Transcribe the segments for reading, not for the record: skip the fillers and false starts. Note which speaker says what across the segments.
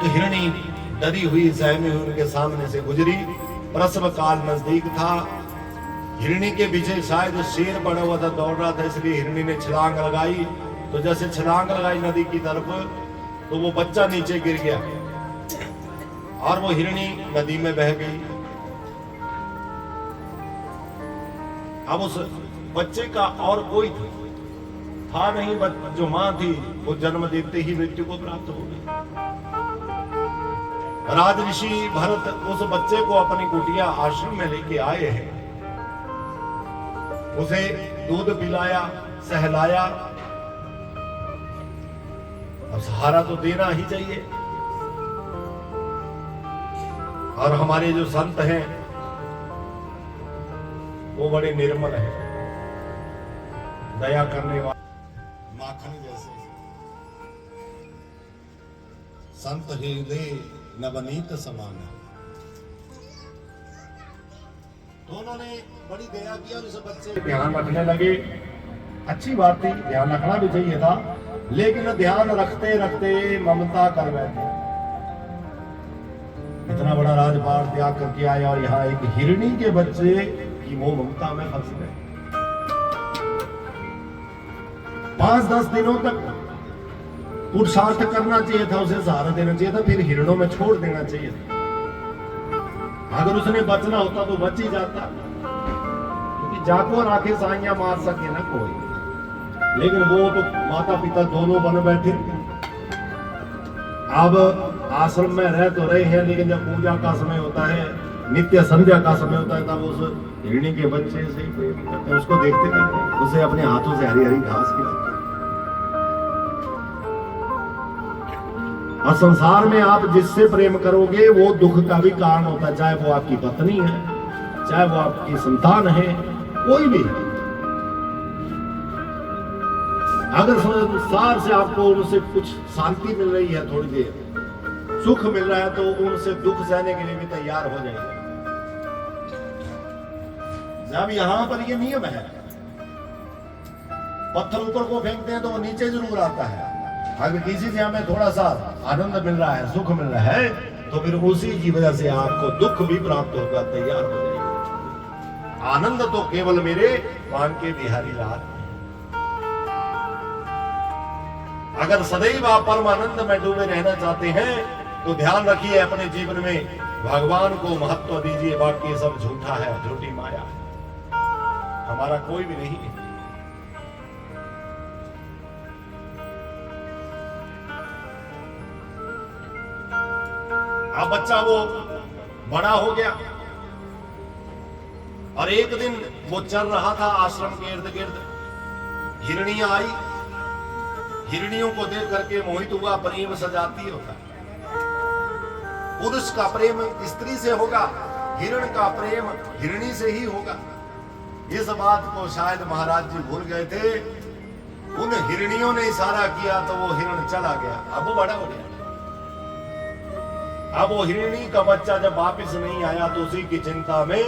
Speaker 1: एक हिरणी डरी हुई सहमी हुई उनके सामने से गुजरी। प्रसव काल नजदीक था। हिरणी के पीछे शायद शेर पड़ा हुआ था, दौड़ रहा था, इसलिए हिरणी ने छलांग लगाई। तो जैसे छलांग लगाई नदी की तरफ, तो वो बच्चा नीचे गिर गया और वो हिरणी नदी में बह गई। अब उस बच्चे का और कोई था नहीं, जो मां थी वो जन्म देते ही मृत्यु को प्राप्त हो गई। राजऋषि भरत उस बच्चे को अपनी कुटिया आश्रम में लेके आए हैं। उसे दूध पिलाया, सहलाया। अब सहारा तो देना ही चाहिए। और हमारे जो संत हैं वो बड़े निर्मल हैं, दया करने वाले, माखन जैसे संत हृदय नवनीत समान। तो उन्होंने बड़ी दया की और उस बच्चे ध्यान रखने लगे। अच्छी बात थी, ध्यान रखना भी चाहिए था, लेकिन ध्यान रखते रखते ममता कर बैठे। इतना बड़ा राजपाट त्याग करके आया और यहाँ एक हिरणी के बच्चे की वो ममता में फंस गए। 5-10 दिनों तक पुरुषार्थ करना चाहिए था, उसे सहारा देना चाहिए था, फिर हिरणों में छोड़ देना चाहिए था। अगर उसने बचना होता तो बच ही जाता, क्योंकि जाको राखे साइयां मार सके ना कोई। लेकिन वो तो माता पिता दोनों बन बैठे। अब आश्रम में रह तो रहे हैं, लेकिन जब पूजा का समय होता है, नित्य संध्या का समय होता है, तब उस हिरणी के बच्चे से प्रेम करते हैं, उसको देखते रहते, उसे अपने हाथों से हरी हरी घास खिलाते। और संसार में आप जिससे प्रेम करोगे वो दुख का भी कारण होता है, चाहे वो आपकी पत्नी है, चाहे वो आपकी संतान है, कोई भी। अगर संसार से आपको उनसे कुछ शांति मिल रही है, थोड़ी देर सुख मिल रहा है, तो उनसे दुख सहने के लिए भी तैयार हो जाइए। जब यहां पर ये नियम है, पत्थर ऊपर को फेंकते हैं तो वो नीचे जरूर आता है। अगर किसी से हमें थोड़ा सा आनंद मिल रहा है, सुख मिल रहा है, तो फिर उसी की वजह से आपको दुख भी प्राप्त होगा, तैयार हो जाइए। आनंद तो केवल मेरे मान के बिहारी लाल। अगर सदैव आप परमानंद में डूबे रहना चाहते हैं, तो ध्यान रखिए अपने जीवन में भगवान को महत्व दीजिए। बाकी सब झूठा है, झूठी माया है, हमारा कोई भी नहीं है। अब बच्चा वो बड़ा हो गया और एक दिन वो चल रहा था आश्रम के इर्द गिर्द। हिरनियां आई, हिरनियों को देख करके मोहित हुआ। प्रेम सजाती होता है। पुरुष का प्रेम स्त्री से होगा, हिरण का प्रेम हिरणी से ही होगा। इस बात को शायद महाराज जी भूल गए थे। उन हिरनियों ने इशारा किया तो वो हिरण चला गया। अब वो बड़ा हो गया। अब वो हिरणी का बच्चा जब वापिस नहीं आया तो उसी की चिंता में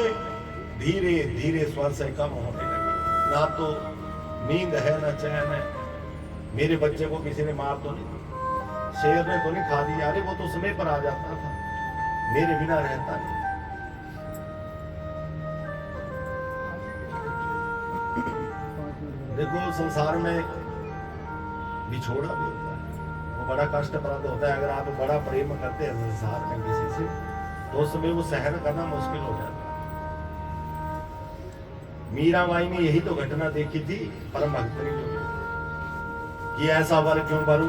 Speaker 1: धीरे धीरे स्वर से कम होने लगी। ना तो नींद है, ना चैन है। मेरे बच्चे को किसी ने मार तो नहीं, शेर ने तो नहीं खा दिया, अरे वो तो समय पर आ जाता था, मेरे बिना रहता नहीं। देखो संसार में बिछोड़ा भी होता है, वो बड़ा कष्टप्रद होता है। अगर आप बड़ा प्रेम करते हैं संसार में किसी से, तो उस समय वो सहन करना मुश्किल हो जाता है। मीराबाई ने यही तो घटना देखी थी परम भक्त ने, कि ऐसा वर क्यों वरूं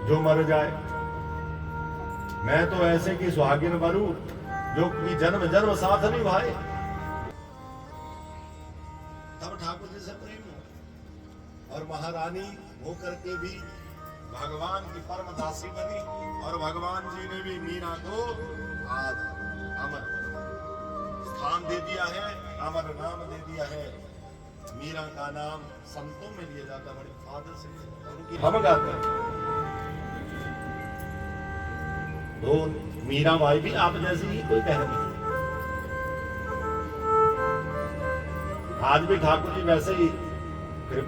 Speaker 1: जो मर जाए, मैं तो ऐसे की सुहागिन वरूं जो कि जन्म जन्म साथ निभाए। तब ठाकुर जी से प्रेम हो और महारानी होकर के भी भगवान की परम दासी बनी। और भगवान जी ने भी मीरा को आज अमर स्थान दे दिया है, अमर नाम दे दिया है। मीरा का नाम संतों में लिया जाता, बड़े आदर से उनकी हम गाते हैं। तो मीरा बाई भी आप जैसी ही कोई बहन थी। आज भी ठाकुर जी वैसे ही